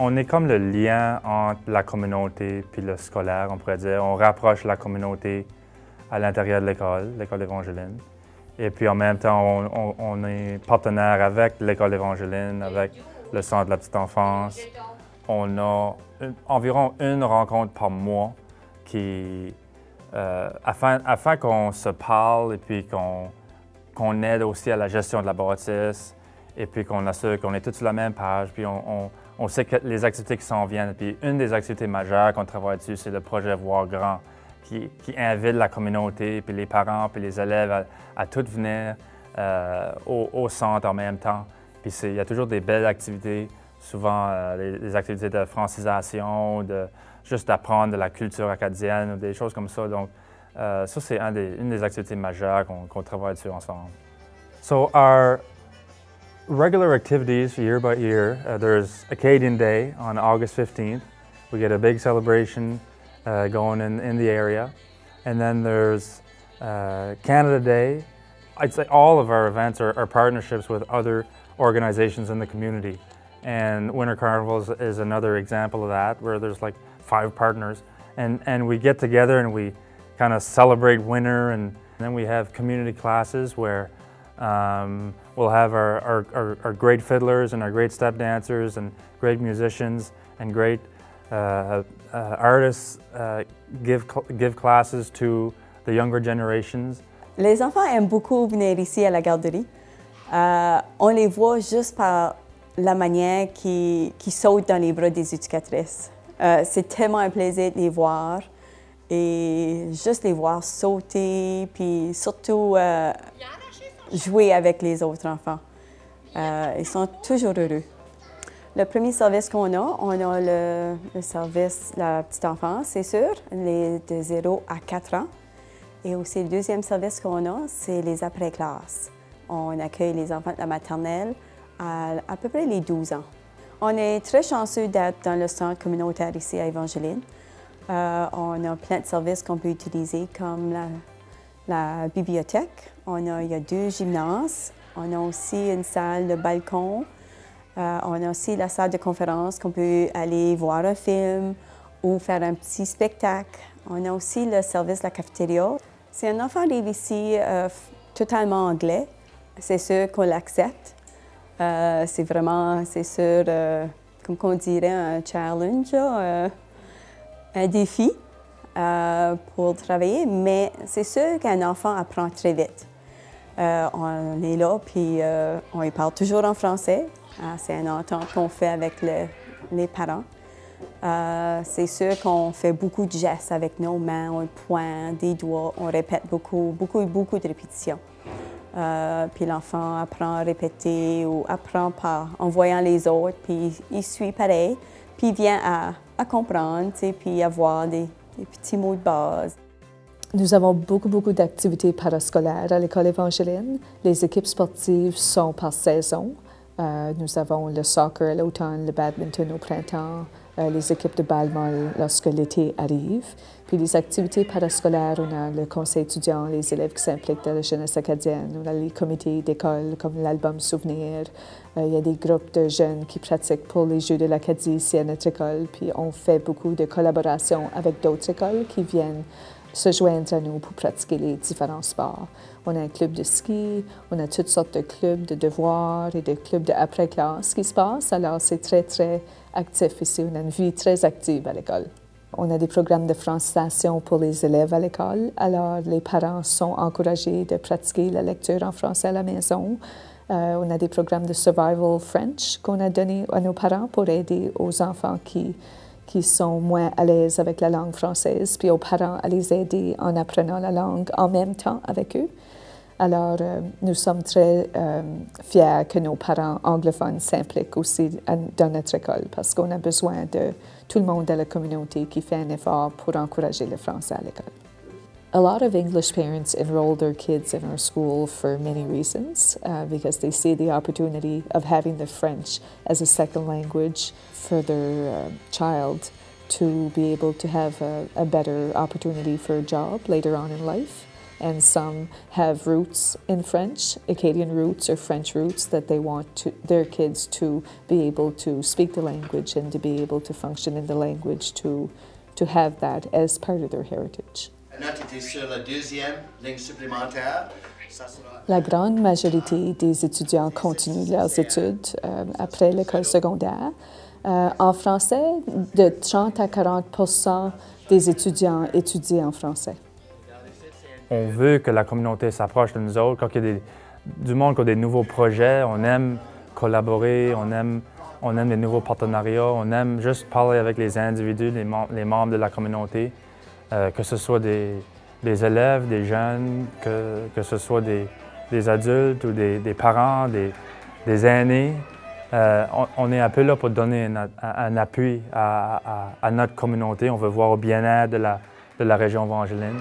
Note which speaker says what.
Speaker 1: On est comme le lien entre la communauté puis le scolaire, on pourrait dire. On rapproche la communauté à l'intérieur de l'école Évangeline. Et puis en même temps, on est partenaire avec l'école Évangeline, avec le centre de la petite enfance. On a environ une rencontre par mois afin qu'on se parle et puis qu'on aide aussi à la gestion de la bâtisse et puis qu'on assure qu'on est tous sur la même page. Puis on sait que les activités qui s'en viennent. Puis une des activités majeures qu'on travaille dessus, c'est le projet Voir grand, qui invite la communauté, puis les parents, puis les élèves à tous venir au centre en même temps. Puis il y a toujours des belles activités, souvent les activités de francisation, juste d'apprendre de la culture acadienne ou des choses comme ça. Donc ça, c'est une des activités majeures qu'on travaille dessus ensemble. So our regular activities year by year, there's Acadian Day on August 15th. We get a big celebration going in the area. And then there's Canada Day. I'd say all of our events are partnerships with other organizations in the community. And Winter Carnival is another example of that, where there's like 5 partners. And we get together and we kind of celebrate winter. And then we have community classes where we'll have our great fiddlers and our great step dancers and great musicians and great artists give classes to the younger generations.
Speaker 2: Les enfants aiment beaucoup venir ici à la garderie. On les voit juste par la manière qu'ils sautent dans les bras des éducatrices. C'est tellement un plaisir de les voir et juste les voir sauter, puis surtout jouer avec les autres enfants. Ils sont toujours heureux. Le premier service qu'on a, on a le service la petite enfance, c'est sûr, de 0 à 4 ans. Et aussi le deuxième service qu'on a, c'est les après-classes. On accueille les enfants de la maternelle à peu près les 12 ans. On est très chanceux d'être dans le centre communautaire ici à Évangeline. On a plein de services qu'on peut utiliser comme la bibliothèque. Il y a 2 gymnases. On a aussi une salle de balcon. On a aussi la salle de conférence qu'on peut aller voir un film ou faire un petit spectacle. On a aussi le service de la cafétéria. Si un enfant arrive ici totalement anglais, c'est sûr qu'on l'accepte. C'est vraiment, c'est sûr, comme on dirait, un challenge, un défi pour travailler, mais c'est sûr qu'un enfant apprend très vite. On est là, puis on y parle toujours en français. C'est une entente qu'on fait avec les parents. C'est sûr qu'on fait beaucoup de gestes avec nos mains, on pointe, des doigts, on répète beaucoup de répétitions. Puis l'enfant apprend à répéter ou apprend en voyant les autres, puis il suit pareil, puis il vient à comprendre, puis avoir des petits mots de base.
Speaker 3: Nous avons beaucoup d'activités parascolaires à l'école Évangeline. Les équipes sportives sont par saison. Nous avons le soccer à l'automne, le badminton au printemps, les équipes de balle molle lorsque l'été arrive. Puis les activités parascolaires, on a le conseil étudiant, les élèves qui s'impliquent dans la jeunesse acadienne, on a les comités d'école comme l'album Souvenir. Il y a des groupes de jeunes qui pratiquent pour les Jeux de l'Acadie ici à notre école. Puis on fait beaucoup de collaborations avec d'autres écoles qui viennent se joindre à nous pour pratiquer les différents sports. On a un club de ski, on a toutes sortes de clubs de devoirs et de clubs d'après-classe qui se passent. Alors, c'est très actif ici. On a une vie très active à l'école. On a des programmes de francisation pour les élèves à l'école. Alors, les parents sont encouragés de pratiquer la lecture en français à la maison. On a des programmes de Survival French qu'on a donnés à nos parents pour aider aux enfants qui sont moins à l'aise avec la langue française, puis aux parents à les aider en apprenant la langue en même temps avec eux. Alors, nous sommes très fiers que nos parents anglophones s'impliquent aussi dans notre école parce qu'on a besoin de tout le monde dans la communauté qui fait un effort pour encourager le français à l'école. A lot of English parents enroll their kids in our school for many reasons, because they see the opportunity of having the French as a second language for their child to be able to have a better opportunity for a job later on in life. and some have roots in French, Acadian roots or French roots, that they want their kids to be able to speak the language and to be able to function in the language, to have that as part of their heritage.
Speaker 4: Sur la deuxième ligne supplémentaire.
Speaker 3: La grande majorité des étudiants continuent leurs études après l'école secondaire. En français, de 30 à 40% des étudiants étudient en français.
Speaker 1: On veut que la communauté s'approche de nous autres. Quand il y a du monde qui a des nouveaux projets, on aime collaborer, on aime les nouveaux partenariats, on aime juste parler avec les individus, les membres de la communauté, que ce soit des élèves, des jeunes, que ce soit des adultes ou des parents, des aînés. On est un peu là pour donner un appui à notre communauté. On veut voir au bien-être de la région Evangeline.